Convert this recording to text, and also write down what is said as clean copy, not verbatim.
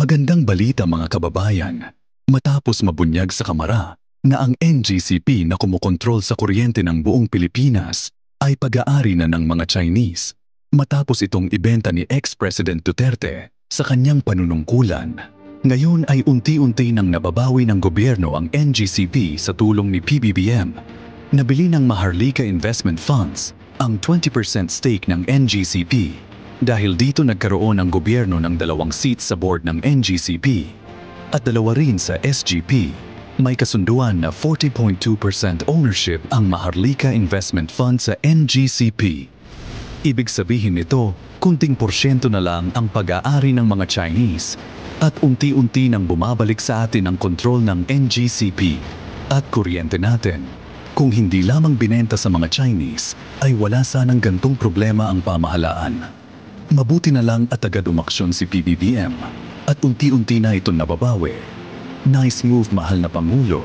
Magandang balita mga kababayan. Matapos mabunyag sa kamara na ang NGCP na kumokontrol sa kuryente ng buong Pilipinas ay pag-aari na ng mga Chinese. Matapos itong ibenta ni ex-President Duterte sa kanyang panunungkulan, ngayon ay unti-unti nang nababawi ng gobyerno ang NGCP sa tulong ni PBBM. Nabili ng Maharlika Investment Funds ang 20% stake ng NGCP. Dahil dito nagkaroon ang gobyerno ng 2 seats sa board ng NGCP at 2 rin sa SGP. May kasunduan na 40.2% ownership ang Maharlika Investment Fund sa NGCP. Ibig sabihin nito, kunting porsyento na lang ang pag-aari ng mga Chinese at unti-unti nang bumabalik sa atin ang kontrol ng NGCP at kuryente natin. Kung hindi lamang binenta sa mga Chinese, ay wala sanang gantong problema ang pamahalaan. Mabuti na lang at agad umaksyon si PBBM at unti-unti na ito nababawi. Nice move, mahal na Pangulo.